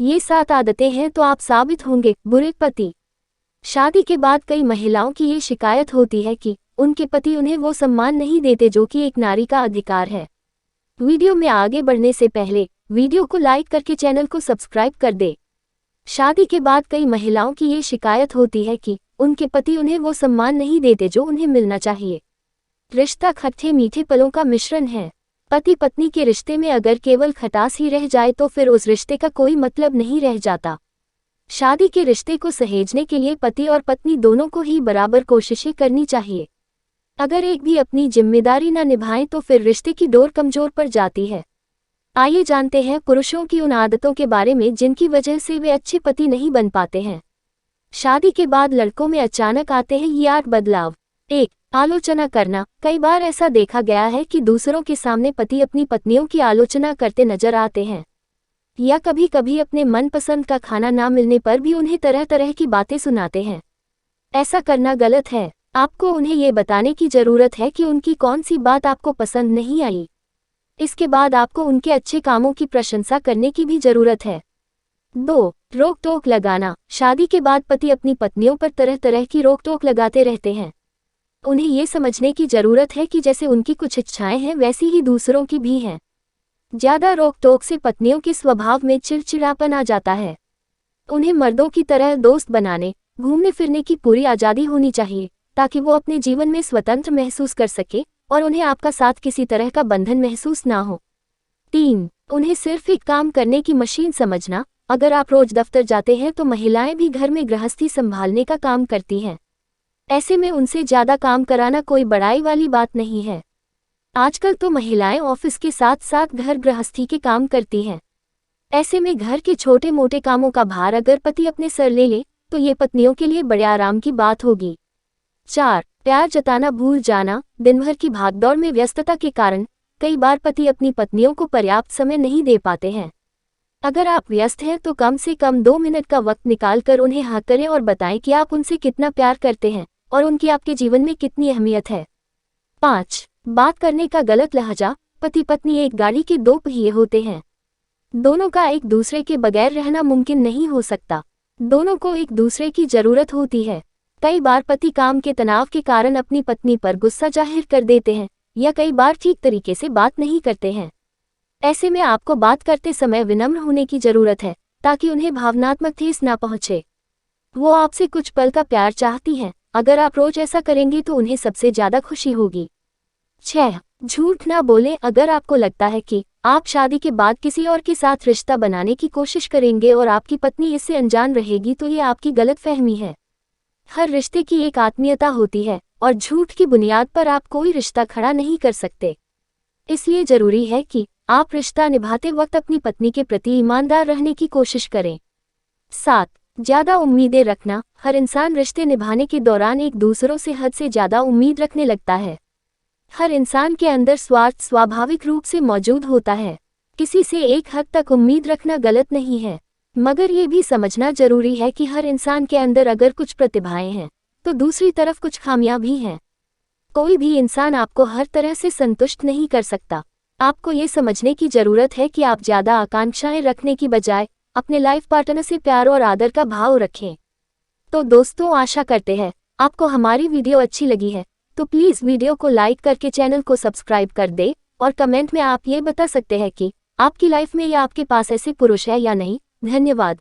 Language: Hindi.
ये 7 आदतें हैं तो आप साबित होंगे बुरे पति। शादी के बाद कई महिलाओं की ये शिकायत होती है कि उनके पति उन्हें वो सम्मान नहीं देते जो कि एक नारी का अधिकार है। वीडियो में आगे बढ़ने से पहले वीडियो को लाइक करके चैनल को सब्सक्राइब कर दे। शादी के बाद कई महिलाओं की ये शिकायत होती है कि उनके पति उन्हें वो सम्मान नहीं देते जो उन्हें मिलना चाहिए। रिश्ता खट्टे मीठे पलों का मिश्रण है। पति पत्नी के रिश्ते में अगर केवल खटास ही रह जाए तो फिर उस रिश्ते का कोई मतलब नहीं रह जाता। शादी के रिश्ते को सहेजने के लिए पति और पत्नी दोनों को ही बराबर कोशिशें करनी चाहिए। अगर एक भी अपनी जिम्मेदारी न निभाए तो फिर रिश्ते की डोर कमजोर पड़ जाती है। आइए जानते हैं पुरुषों की उन आदतों के बारे में जिनकी वजह से वे अच्छे पति नहीं बन पाते हैं। शादी के बाद लड़कों में अचानक आते हैं ये 8 बदलाव। 1. आलोचना करना। कई बार ऐसा देखा गया है कि दूसरों के सामने पति अपनी पत्नियों की आलोचना करते नजर आते हैं, या कभी कभी अपने मनपसंद का खाना ना मिलने पर भी उन्हें तरह तरह की बातें सुनाते हैं। ऐसा करना गलत है। आपको उन्हें ये बताने की जरूरत है कि उनकी कौन सी बात आपको पसंद नहीं आई। इसके बाद आपको उनके अच्छे कामों की प्रशंसा करने की भी जरूरत है। 2. रोक टोक लगाना। शादी के बाद पति अपनी पत्नियों पर तरह तरह की रोक टोक लगाते रहते हैं। उन्हें ये समझने की जरूरत है कि जैसे उनकी कुछ इच्छाएं हैं वैसी ही दूसरों की भी हैं। ज्यादा रोक टोक से पत्नियों के स्वभाव में चिड़चिड़ापन आ जाता है। उन्हें मर्दों की तरह दोस्त बनाने, घूमने फिरने की पूरी आज़ादी होनी चाहिए ताकि वो अपने जीवन में स्वतंत्र महसूस कर सके और उन्हें आपका साथ किसी तरह का बंधन महसूस ना हो। 3. उन्हें सिर्फ एक काम करने की मशीन समझना। अगर आप रोज दफ्तर जाते हैं तो महिलाएं भी घर में गृहस्थी संभालने का काम करती हैं। ऐसे में उनसे ज्यादा काम कराना कोई बड़ाई वाली बात नहीं है। आजकल तो महिलाएं ऑफिस के साथ साथ घर गृहस्थी के काम करती हैं। ऐसे में घर के छोटे मोटे कामों का भार अगर पति अपने सर ले ले तो ये पत्नियों के लिए बड़े आराम की बात होगी। 4. प्यार जताना भूल जाना। दिन भर की भागदौड़ में व्यस्तता के कारण कई बार पति अपनी पत्नियों को पर्याप्त समय नहीं दे पाते हैं। अगर आप व्यस्त हैं तो कम से कम 2 मिनट का वक्त निकालकर उन्हें हाँ करें और बताएं कि आप उनसे कितना प्यार करते हैं और उनकी आपके जीवन में कितनी अहमियत है। 5. बात करने का गलत लहजा। पति पत्नी एक गाड़ी के 2 पहिए होते हैं। दोनों का एक दूसरे के बगैर रहना मुमकिन नहीं हो सकता। दोनों को एक दूसरे की जरूरत होती है। कई बार पति काम के तनाव के कारण अपनी पत्नी पर गुस्सा जाहिर कर देते हैं या कई बार ठीक तरीके से बात नहीं करते हैं। ऐसे में आपको बात करते समय विनम्र होने की जरूरत है ताकि उन्हें भावनात्मक ठेस ना पहुंचे। वो आपसे कुछ पल का प्यार चाहती हैं। अगर आप रोज ऐसा करेंगे तो उन्हें सबसे ज्यादा खुशी होगी। 6. झूठ ना बोलें। अगर आपको लगता है कि आप शादी के बाद किसी और के साथ रिश्ता बनाने की कोशिश करेंगे और आपकी पत्नी इससे अनजान रहेगी तो ये आपकी गलतफहमी है। हर रिश्ते की एक आत्मीयता होती है और झूठ की बुनियाद पर आप कोई रिश्ता खड़ा नहीं कर सकते। इसलिए जरूरी है कि आप रिश्ता निभाते वक्त अपनी पत्नी के प्रति ईमानदार रहने की कोशिश करें। 7. ज्यादा उम्मीदें रखना। हर इंसान रिश्ते निभाने के दौरान एक दूसरों से हद से ज्यादा उम्मीद रखने लगता है। हर इंसान के अंदर स्वार्थ स्वाभाविक रूप से मौजूद होता है। किसी से एक हद तक उम्मीद रखना गलत नहीं है, मगर ये भी समझना जरूरी है कि हर इंसान के अंदर अगर कुछ प्रतिभाएं हैं तो दूसरी तरफ कुछ खामियां भी हैं। कोई भी इंसान आपको हर तरह से संतुष्ट नहीं कर सकता। आपको ये समझने की जरूरत है कि आप ज्यादा आकांक्षाएं रखने की बजाय अपने लाइफ पार्टनर से प्यार और आदर का भाव रखें। तो दोस्तों, आशा करते हैं आपको हमारी वीडियो अच्छी लगी है, तो प्लीज़ वीडियो को लाइक करके चैनल को सब्सक्राइब कर दे और कमेंट में आप ये बता सकते हैं कि आपकी लाइफ में या आपके पास ऐसे पुरुष है या नहीं। धन्यवाद।